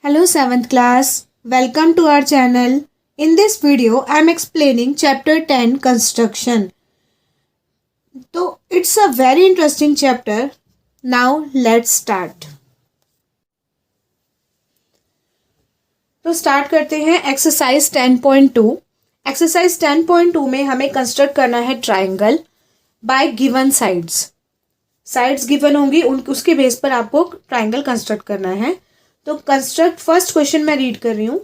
Hello 7th class, welcome to our channel. In this video, I am explaining chapter 10 construction. So it's a very interesting chapter. Now let's start. तो start करते हैं exercise 10.2. Exercise 10.2 में हमें construct करना है triangle bye given sides given होंगी, उसके base पर आपको ट्राइंगल कंस्ट्रक्ट करना है. तो कंस्ट्रक्ट फर्स्ट क्वेश्चन मैं रीड कर रही हूँ.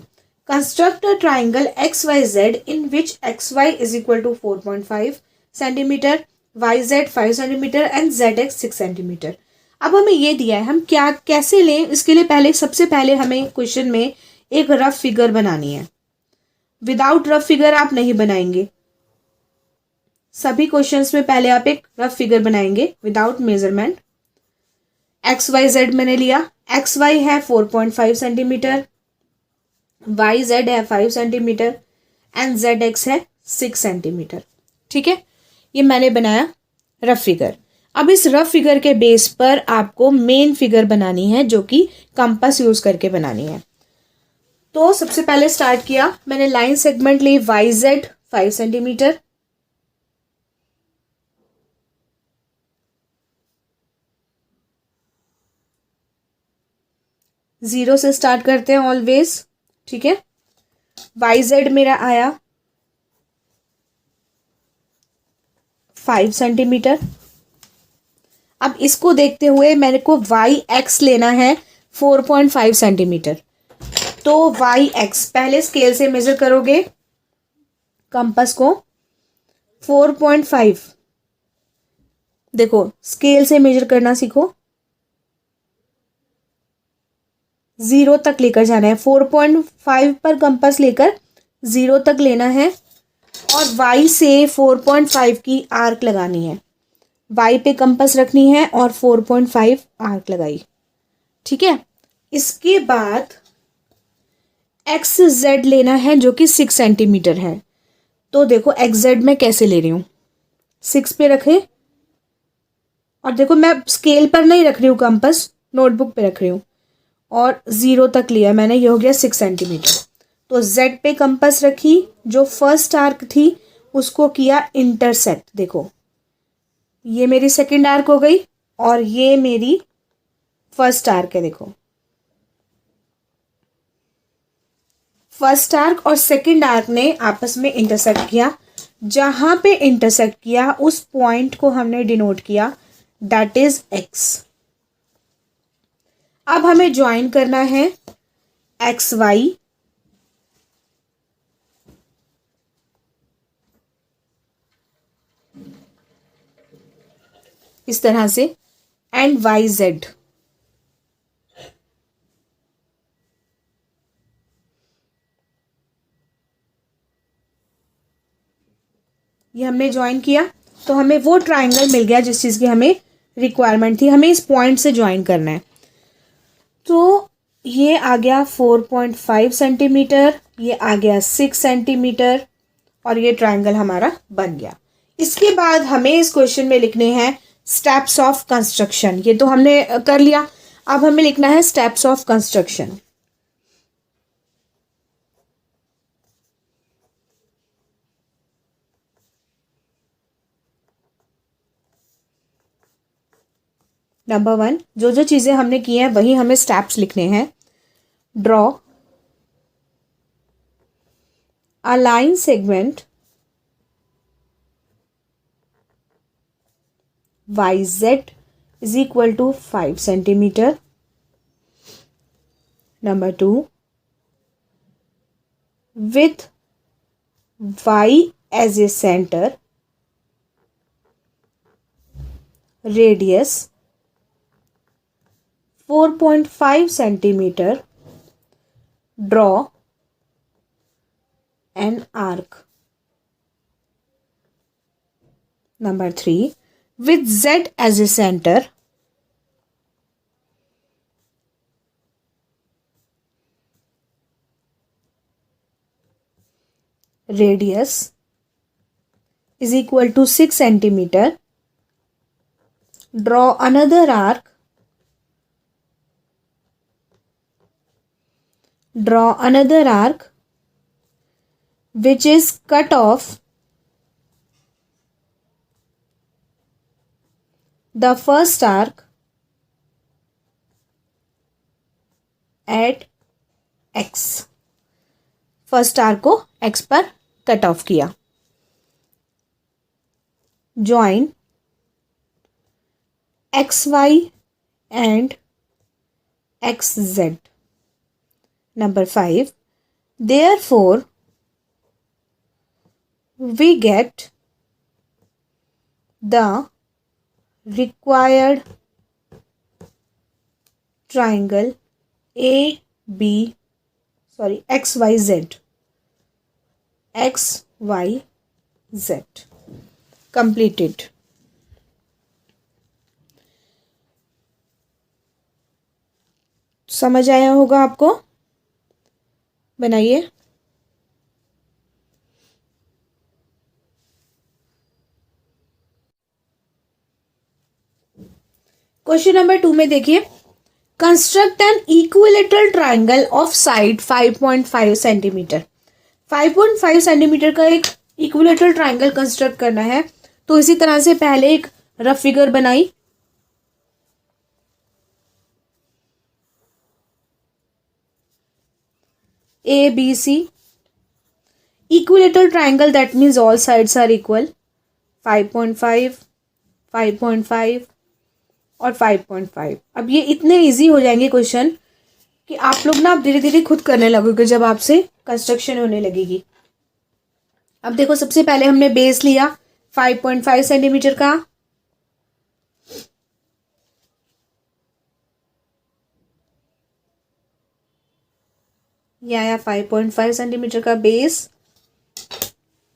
Construct a triangle X Y Z in which X Y is equal to 4.5 centimetre, Y Z 5 centimetre and Z X 6 centimetre. अब हमें ये दिया है, हम क्या कैसे लें. इसके लिए सबसे पहले हमें क्वेश्चन में एक रफ फिगर बनानी है. विदाउट रफ फिगर आप नहीं बनाएंगे. सभी क्वेश्चंस में पहले आप एक रफ फिगर बनाएंगे without measurement. X Y Z मैंने लिया. एक्स वाई है 4.5 सेंटीमीटर, वाई जेड है 5 सेंटीमीटर एंड जेड एक्स है 6 सेंटीमीटर. ठीक है, ये मैंने बनाया रफ फिगर. अब इस रफ फिगर के बेस पर आपको मेन फिगर बनानी है, जो कि कंपास यूज करके बनानी है. तो सबसे पहले स्टार्ट किया, मैंने लाइन सेगमेंट ली वाई जेड 5 सेंटीमीटर, जीरो से स्टार्ट करते हैं ऑलवेज. ठीक है, वाई जेड मेरा आया 5 सेंटीमीटर. अब इसको देखते हुए मेरे को वाई एक्स लेना है 4.5 सेंटीमीटर. तो वाई एक्स पहले स्केल से मेजर करोगे कंपास को 4.5. देखो स्केल से मेजर करना सीखो, जीरो तक लेकर जाना है. 4.5 पर कंपास लेकर जीरो तक लेना है और y से 4.5 की आर्क लगानी है. y पे कंपास रखनी है और 4.5 आर्क लगाई. ठीक है, इसके बाद एक्स जेड लेना है जो कि 6 सेंटीमीटर है. तो देखो एक्स जेड मैं कैसे ले रही हूँ, 6 पे रखे और देखो मैं स्केल पर नहीं रख रही हूँ, कंपास नोटबुक पे रख रही हूँ और जीरो तक लिया मैंने, ये हो गया 6 सेंटीमीटर. तो जेड पे कंपास रखी, जो फर्स्ट आर्क थी उसको किया इंटरसेक्ट. देखो ये मेरी सेकंड आर्क हो गई और ये मेरी फर्स्ट आर्क है. देखो फर्स्ट आर्क और सेकंड आर्क ने आपस में इंटरसेक्ट किया. जहां पे इंटरसेक्ट किया उस पॉइंट को हमने डिनोट किया, दैट इज एक्स. अब हमें ज्वाइन करना है एक्स वाई. इस तरह से एंड वाई जेड. ये हमने ज्वाइन किया तो हमें वो ट्राइंगल मिल गया जिस चीज की हमें रिक्वायरमेंट थी. हमें इस पॉइंट से ज्वाइन करना है. तो ये आ गया 4.5 सेंटीमीटर, ये आ गया 6 सेंटीमीटर और ये ट्राइंगल हमारा बन गया. इसके बाद हमें इस क्वेश्चन में लिखने हैं स्टेप्स ऑफ कंस्ट्रक्शन. ये तो हमने कर लिया, अब हमें लिखना है स्टेप्स ऑफ कंस्ट्रक्शन. नंबर 1, जो जो चीजें हमने की हैं वही हमें स्टेप्स लिखने हैं. Draw a line segment Y Z is equal to 5 centimetre. Number 2, with y as a center, radius 4.5 centimeter, draw an arc. Number 3, with z as a center, radius is equal to 6 centimeter, draw another arc, draw another arc which is cut off the first arc at x. First arc को x पर cut off किया. Join xy and xz. Number 5. Therefore, we get the required triangle XYZ. XYZ. Completed. समझ आया होगा आपको. बनाइए. Question number 2 में देखिए. Construct an equilateral triangle of side 5.5 centimetre. 5.5 centimetre का एक इक्विलेटरल ट्राइंगल कंस्ट्रक्ट करना है. तो इसी तरह से पहले एक रफ फिगर बनाई. A B C. Equilateral triangle that means all sides are equal. 5.5, 5.5 और 5.5. अब ये इतने इजी हो जाएंगे क्वेश्चन कि आप लोग ना धीरे धीरे खुद करने लगोगे जब आपसे कंस्ट्रक्शन होने लगेगी. अब देखो, सबसे पहले हमने बेस लिया 5.5 सेंटीमीटर का. यह आया 5.5 सेंटीमीटर का बेस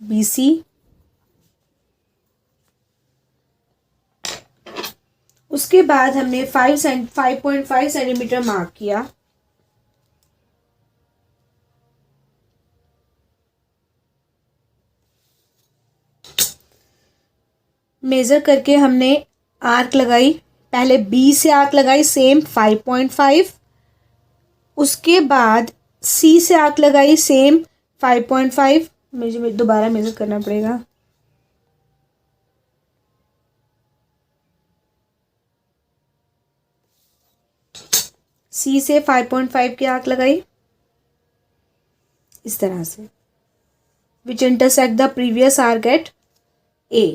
BC. उसके बाद हमने 5.5 सेंटीमीटर मार्क किया. मेजर करके हमने आर्क लगाई. पहले B से आर्क लगाई सेम 5.5. उसके बाद C से आर्क लगाई सेम 5.5. मुझे दोबारा मेजर करना पड़ेगा. C से 5.5 की आर्क लगाई इस तरह से, विच intersect the previous arc eight A.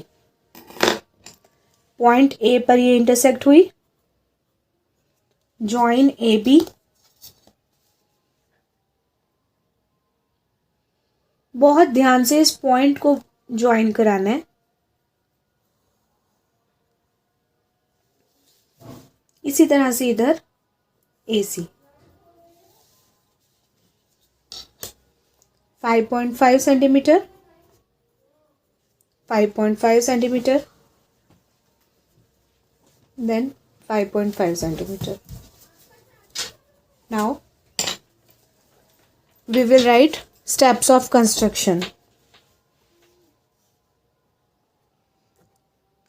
Point A पर ये इंटरसेक्ट हुई. Join AB. बहुत ध्यान से इस पॉइंट को ज्वाइन कराना है. इसी तरह से इधर AC. 5.5 centimetre, 5.5 centimetre, then 5.5 centimeter. Now we will write steps of construction.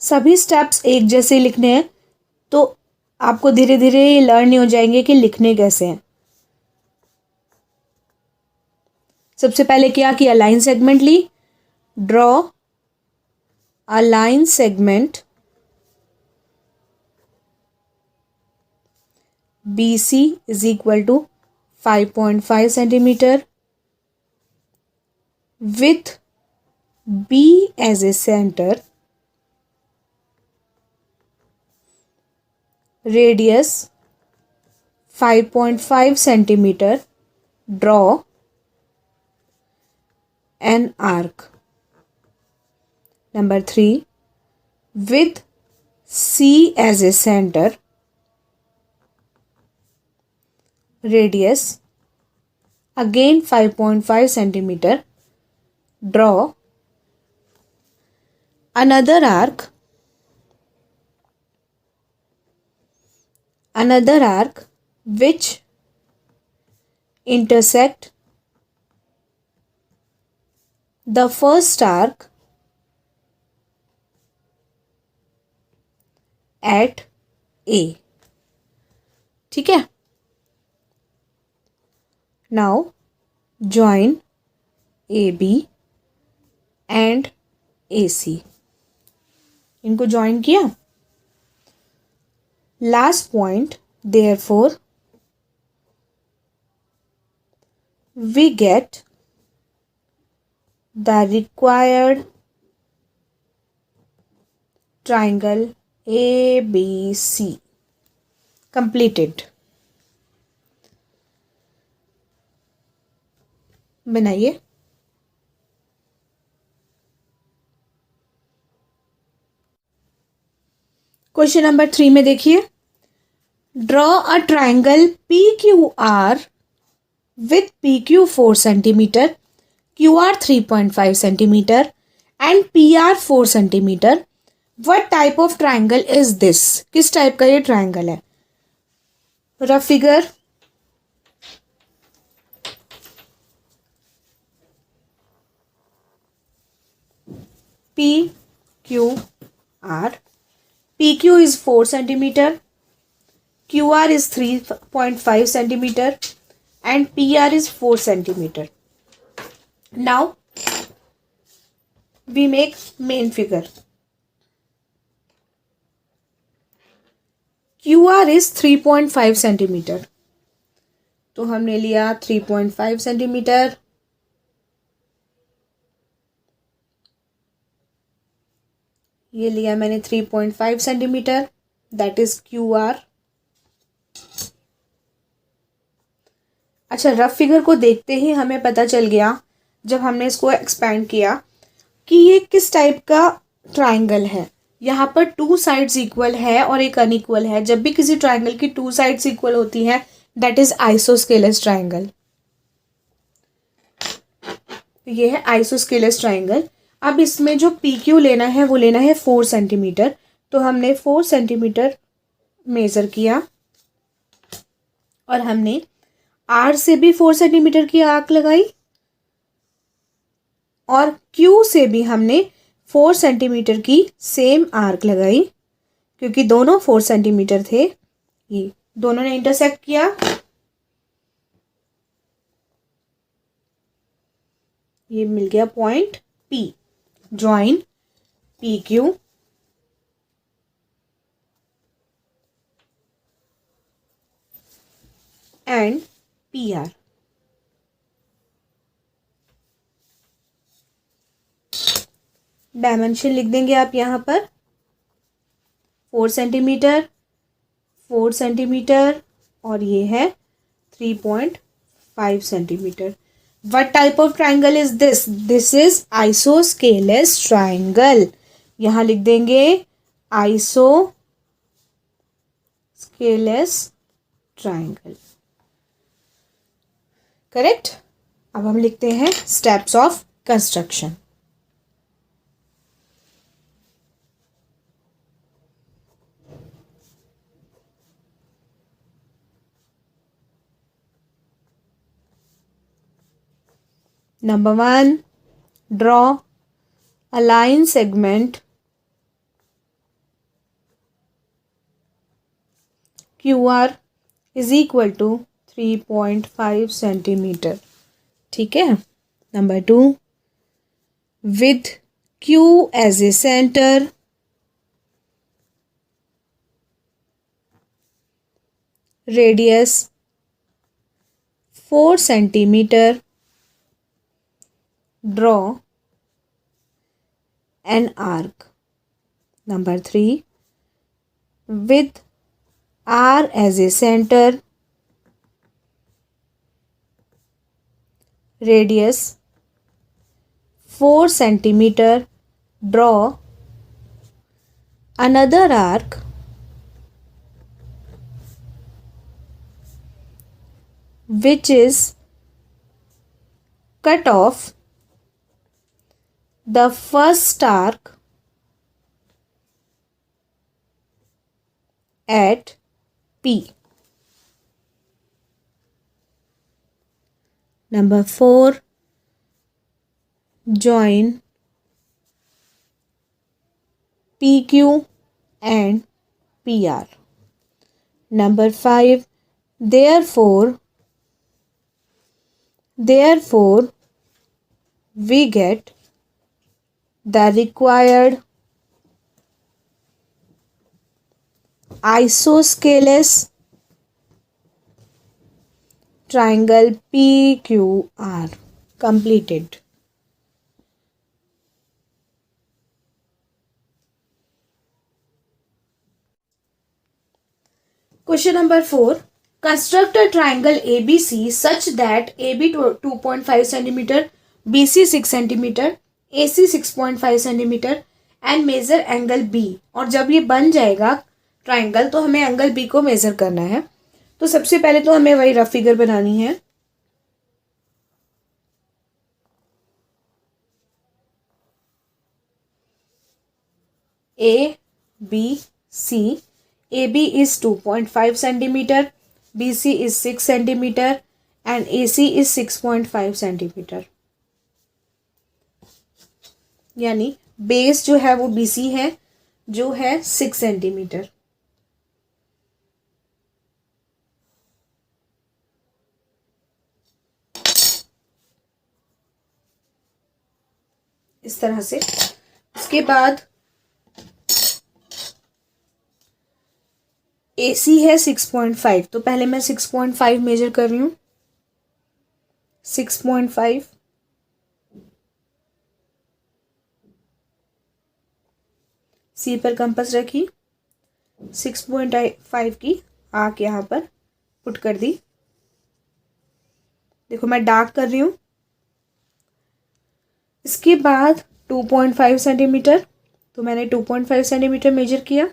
सभी स्टेप्स एक जैसे लिखने हैं तो आपको धीरे धीरे ये लर्न हो जाएंगे कि लिखने कैसे हैं. सबसे पहले क्या किया, लाइन सेगमेंट ली. Draw a line segment BC is equal to 5.5 centimeter with B as a center, radius 5.5 centimeter. Draw an arc. Number 3, with C as a center, radius again 5.5 centimeter. Draw another arc, which intersect the first arc at A. ठीक है, now join A B and A C. इनको join किया। Last point, therefore we get the required triangle ABC completed। बनाइए। Question number 3 में देखिए, draw a triangle PQR with PQ 4 centimeter, QR 3.5 centimeter and PR 4 centimeter. What type of triangle is this? किस type का ये triangle है? Rough figure PQR. PQ is 4 centimeter, QR is 3.5 centimeter and PR is 4 centimeter. Now we make main figure. QR is 3.5 centimeter, तो हमने लिया 3.5 centimetre. ये लिया मैंने 3.5 सेंटीमीटर, दैट इज QR। अच्छा, रफ फिगर को देखते ही हमें पता चल गया जब हमने इसको एक्सपैंड किया कि ये किस टाइप का ट्राइंगल है। यहाँ पर 2 साइड्स इक्वल है और एक अनइक्वल है। जब भी किसी ट्राइंगल की 2 साइड्स इक्वल होती हैं, दैट इज आइसोस्केलस ट्राइंगल। ये है आइसोस्केलस ट्राइंगल। अब इसमें जो PQ लेना है वो लेना है 4 सेंटीमीटर, तो हमने 4 सेंटीमीटर मेज़र किया और हमने R से भी 4 सेंटीमीटर की आर्क लगाई और Q से भी हमने 4 सेंटीमीटर की सेम आर्क लगाई, क्योंकि दोनों 4 सेंटीमीटर थे। ये दोनों ने इंटरसेक्ट किया। ये मिल गया point P। Join PQ and PR। Dimension लिख देंगे आप यहाँ पर, 4 सेंटीमीटर, 4 सेंटीमीटर और ये है 3.5 centimetre. What type of triangle is this? This is isosceles triangle। यहाँ लिख देंगे isosceles triangle। करेक्ट। अब हम लिखते हैं steps of construction. Number 1, draw a line segment QR is equal to 3.5 centimeter। ठीक है। Number 2, with Q as a center, radius 4 centimeter, draw an arc। Number 3, with R as a center, radius 4 centimeter, draw another arc which is cut off the first arc at P। Number 4, join PQ and PR. Number 5, therefore we get the required isosceles triangle PQR. Completed. Question number 4. Construct a triangle ABC such that AB 2.5 cm, BC 6 cm, AC 6.5 cm and measure angle B. और जब ये बन जाएगा triangle तो हमें angle B को major करना है. तो सबसे पहले तो हमें वही रफ फिगर बनानी है. A B C. AB is 2.5 centimeter, BC is 6 centimeter and AC is 6.5 centimeter. यानी बेस जो है वो BC है जो है 6 सेंटीमीटर. इस तरह से. इसके बाद AC है 6.5. तो पहले मैं 6.5 मेजर कर रही हूँ. 6.5. C पर कंपास रखी. 6.5 की आर्क यहाँ पर पुट कर दी. देखो मैं डार्क कर रही हूँ. इसके बाद 2.5 सेंटीमीटर. तो मैंने 2.5 सेंटीमीटर मेजर किया.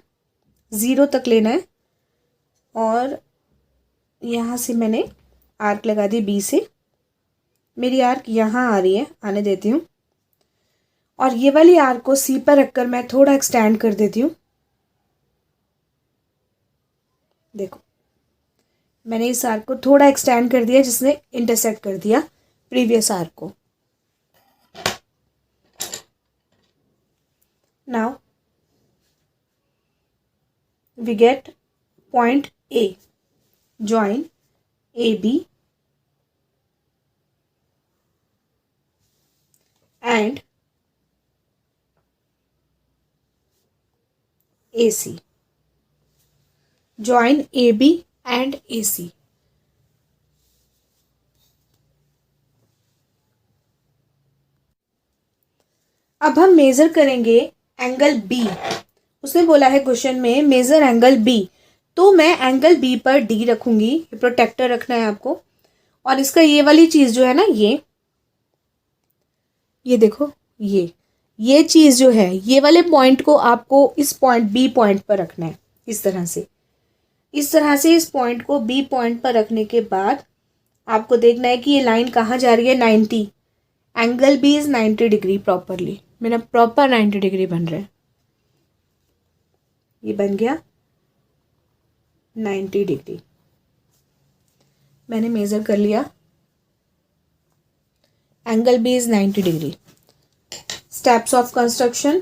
0 तक लेना है और यहाँ से मैंने आर्क लगा दी B से. मेरी आर्क यहाँ आ रही है, आने देती हूँ. और ये वाली आर्क को C पर रखकर मैं थोड़ा एक्सटेंड कर देती हूँ. देखो मैंने इस आर्क को थोड़ा एक्सटेंड कर दिया जिसने इंटरसेक्ट कर दिया प्रीवियस आर्क को. Now we get point A. Join AB and AC. Join AB and AC. अब हम मेजर करेंगे एंगल B. उसने बोला है क्वेश्चन में मेजर एंगल B. तो मैं एंगल B पर D रखूंगी. ये प्रोटेक्टर रखना है आपको. और इसका ये वाली चीज़ जो है ना, ये देखो ये चीज़ जो है, ये वाले पॉइंट को आपको इस पॉइंट B पॉइंट पर रखना है. इस तरह से इस पॉइंट को B पॉइंट पर रखने के बाद आपको देखना है कि ये लाइन कहाँ जा रही है. 90. Angle B is 90 degree properly. मेरा प्रॉपर 90 डिग्री बन रहा है. ये बन गया 90 डिग्री. मैंने मेजर कर लिया. Angle B is 90 degree. Steps of construction.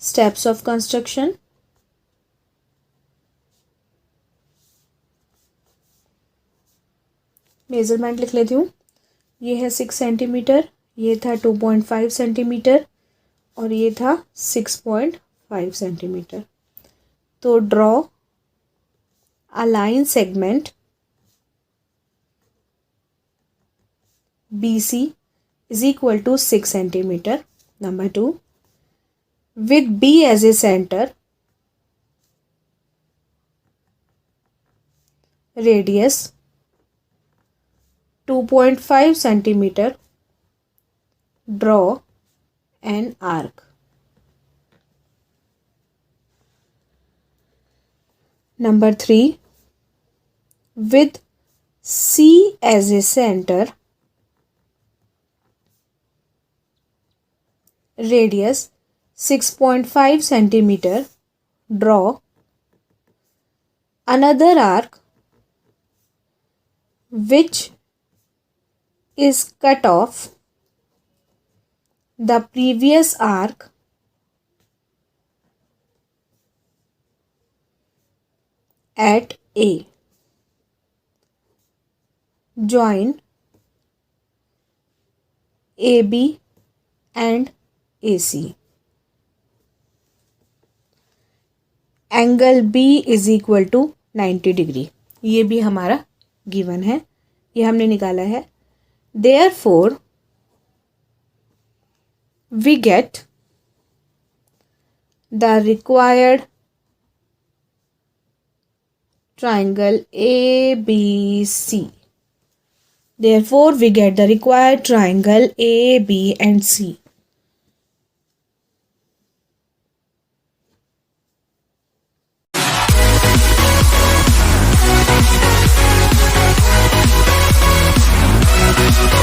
Steps of construction. Measurement लिख लेती हूँ. ये है 6 सेंटीमीटर, ये था 2.5 सेंटीमीटर और ये था 6.5 सेंटीमीटर. तो draw a line segment BC is equal to 6 centimeter. Number 2, with B as a center, radius 2.5 centimeter, draw an arc. Number 3, with C as a center, radius 6.5 centimeter, draw another arc which is cut off the previous arc at A. Join AB and AC. Angle B is equal to 90 degree. ये भी हमारा given है, ये हमने निकाला है. Therefore we get the required triangle ABC. Therefore we get the required triangle A, B and C.